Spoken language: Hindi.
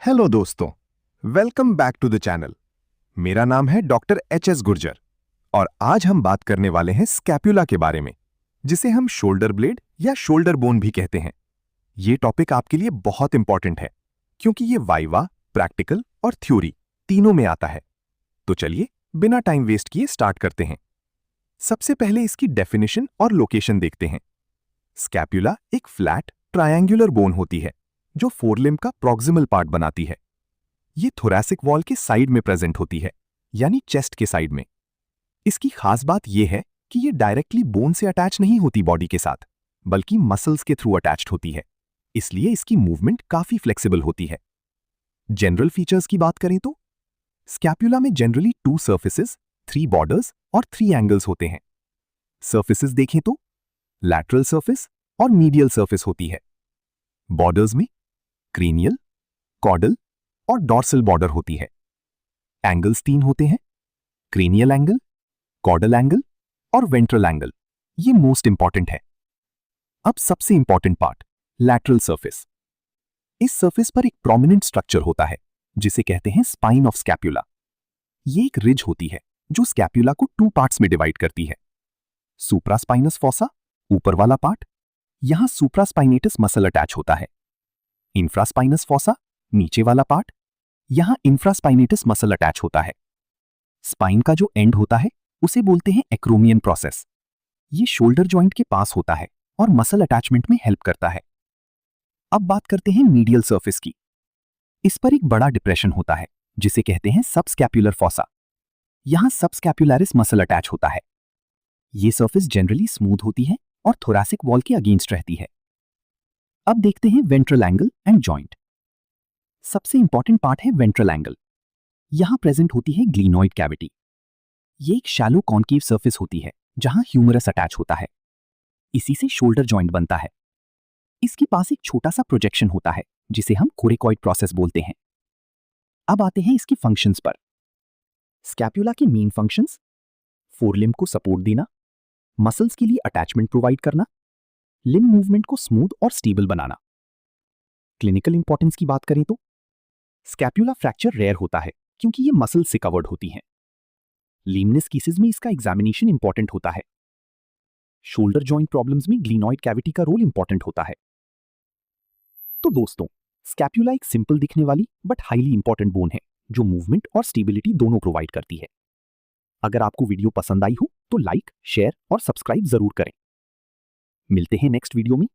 हेलो दोस्तों, welcome back to the channel. मेरा नाम है डॉक्टर एच.एस. गुर्जर और आज हम बात करने वाले हैं स्कैपुला के बारे में, जिसे हम शोल्डर ब्लेड या शोल्डर बोन भी कहते हैं। ये टॉपिक आपके लिए बहुत इंपॉर्टेंट है क्योंकि ये वाइवा, प्रैक्टिकल और थ्योरी तीनों में आता है। तो चलिए बिना टाइम वेस्ट किए स्टार्ट करते हैं। सबसे पहले इसकी डेफिनेशन और लोकेशन देखते हैं। स्कैपुला एक फ्लैट ट्रायंगुलर बोन होती है जो फोरलिम्ब का प्रॉक्सिमल पार्ट बनाती है। ये थोरैसिक वॉल के साइड में प्रेजेंट होती है, यानी चेस्ट के साइड में। इसकी खास बात यह है कि ये डायरेक्टली बोन से अटैच नहीं होती बॉडी के साथ, बल्कि मसल्स के थ्रू अटैच्ड होती है। इसलिए इसकी मूवमेंट काफी फ्लेक्सिबल होती है। जनरल फीचर्स की बात करें तो स्कैपुला में जनरली 2 सर्फेसेस, 3 बॉर्डर्स और 3 एंगल्स होते हैं। सर्फेसेस देखें तो लैटरल सर्फेस और मीडियल सर्फेस होती है। बॉर्डर्स में क्रेनियल, कॉर्डल और डॉर्सल बॉर्डर होती है। एंगल्स 3 होते हैं, क्रेनियल एंगल, कॉर्डल एंगल और वेंट्रल एंगल। ये मोस्ट इंपॉर्टेंट है। अब सबसे इंपॉर्टेंट पार्ट, लैटरल सर्फेस। इस सर्फेस पर एक प्रोमिनेंट स्ट्रक्चर होता है जिसे कहते हैं स्पाइन ऑफ स्कैपुला। ये एक रिज होती है जो स्कैपुला को 2 पार्ट्स में डिवाइड करती है। सुप्रास्पाइनस फॉसा, ऊपर वाला पार्ट, यहां सुप्रास्पाइनेटस मसल अटैच होता है। इंफ्रास्पाइनस फॉसा, नीचे वाला पार्ट, यहां इंफ्रास्पाइनेटस मसल अटैच होता है। स्पाइन का जो एंड होता है उसे बोलते हैं एक्रोमियन प्रोसेस। ये शोल्डर जॉइंट के पास होता है और मसल अटैचमेंट में हेल्प करता है। अब बात करते हैं मीडियल सर्फेस की। इस पर एक बड़ा डिप्रेशन होता है जिसे कहते हैं सबस्कैपुलर फॉसा। यहां सबस्कैपुलरिस मसल अटैच होता है। ये सर्फेस जनरली स्मूथ होती है और थोरैसिक वॉल के अगेंस्ट रहती है। अब देखते हैं वेंट्रल एंगल एंड जॉइंट। सबसे इंपॉर्टेंट पार्ट है वेंट्रल एंगल। यहां प्रेजेंट होती है ग्लीनॉइड कैविटी। ये एक शैलो कॉन्केव सर्फेस होती है जहां ह्यूमरस अटैच होता है। इसी से शोल्डर जॉइंट बनता है। इसके पास एक छोटा सा प्रोजेक्शन होता है जिसे हम कोरेकॉइड प्रोसेस बोलते हैं। अब आते हैं इसके फंक्शंस पर। स्कैपुला के मेन फंक्शंस, फोरलिम्ब को सपोर्ट देना, मसल्स के लिए अटैचमेंट प्रोवाइड करना, लिम्ब मूवमेंट को स्मूथ और स्टेबल बनाना। क्लिनिकल इंपॉर्टेंस की बात करें तो स्कैपुला फ्रैक्चर रेयर होता है क्योंकि ये मसल से कवर्ड होती हैं। लेमनेस केसेस में इसका एग्जामिनेशन इंपॉर्टेंट होता है। शोल्डर जॉइंट प्रॉब्लम्स में ग्लीनॉइड कैविटी का रोल इंपॉर्टेंट होता है। तो दोस्तों, स्कैपुला एक सिंपल दिखने वाली बट हाईली इंपॉर्टेंट बोन है जो मूवमेंट और स्टेबिलिटी दोनों प्रोवाइड करती है। अगर आपको वीडियो पसंद आई हो तो लाइक, शेयर और सब्सक्राइब जरूर करें। मिलते हैं नेक्स्ट वीडियो में